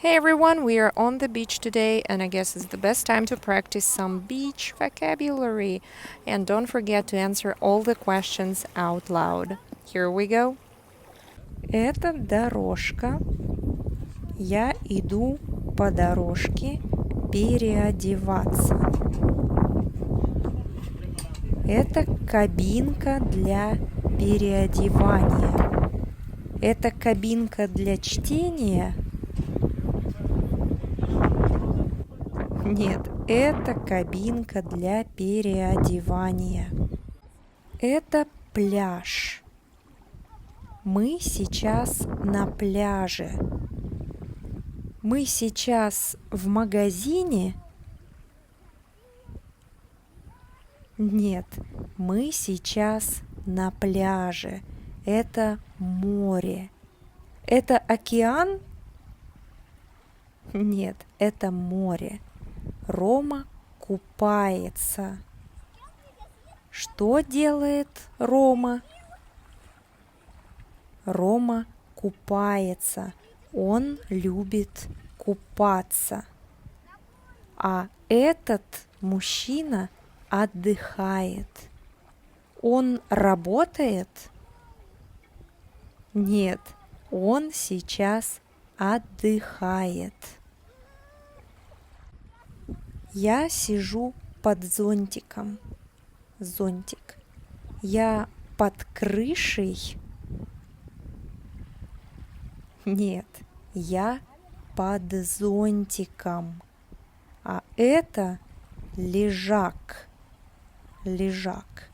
Hey everyone, we are on the beach today, and I guess it's the best time to practice some beach vocabulary. And don't forget to answer all the questions out loud. Here we go. Это дорожка. Я иду по дорожке переодеваться. Это кабинка для переодевания. Это кабинка для чтения. Нет, это кабинка для переодевания. Это пляж. Мы сейчас на пляже. Мы сейчас в магазине? Нет, мы сейчас на пляже. Это море. Это океан? Нет, это море. Рома купается. Что делает Рома? Рома купается. Он любит купаться. А этот мужчина отдыхает. Он работает? Нет, он сейчас отдыхает. Я сижу под зонтиком. Зонтик. Я под крышей? Нет, я под зонтиком. А это лежак. Лежак.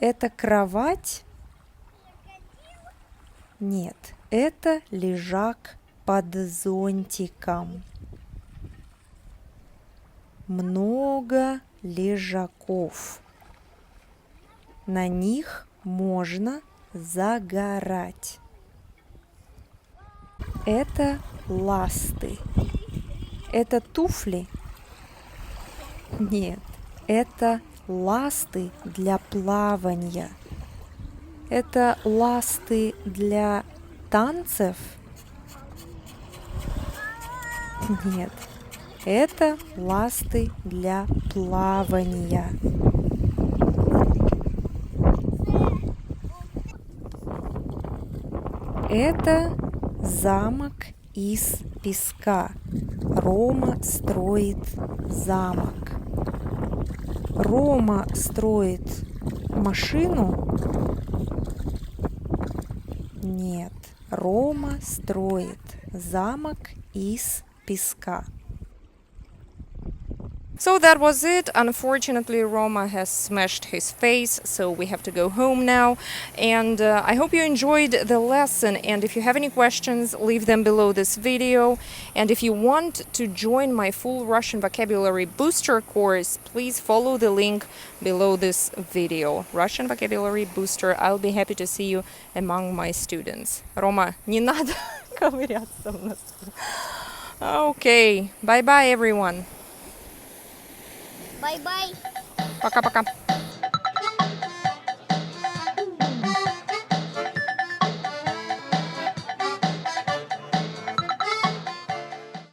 Это кровать? Нет, это лежак под зонтиком. Много лежаков. На них можно загорать. Это ласты. Это туфли? Нет, это ласты для плавания. Это ласты для танцев? Нет, это ласты для плавания. Это замок из песка. Рома строит замок. Рома строит машину? Нет, Рома строит замок из песка. So that was it. Unfortunately, Roma has smashed his face, so we have to go home now. And I hope you enjoyed the lesson. And if you have any questions, leave them below this video. And if you want to join my full Russian vocabulary booster course, please follow the link below this video. Russian vocabulary booster. I'll be happy to see you among my students. Рома, не надо ковыряться в носу. Okay, bye-bye, everyone. Bye-bye. Пока-пока.